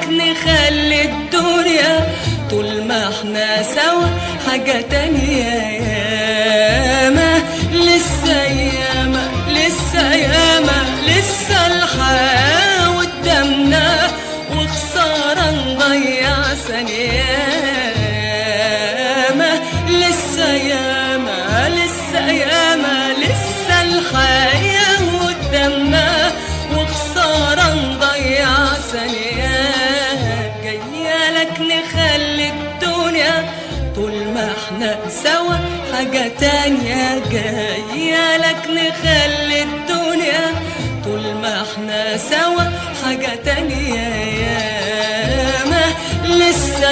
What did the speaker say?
لك نخلي الدنيا طول ما احنا سوا حاجة تانية. ياما لسه ياما لسه ياما لسه الحياة قدامنا، وخسارة نضيع ثانية. ياما لسه ياما لسه ياما لسه الحياة قدامنا، وخسارة نضيع ثانية. جاية لك نخلي الدنيا طول ما احنا سوا حاجة تانية. جاية لك نخلي الدنيا طول ما احنا سوا حاجة تانية. ياما لسه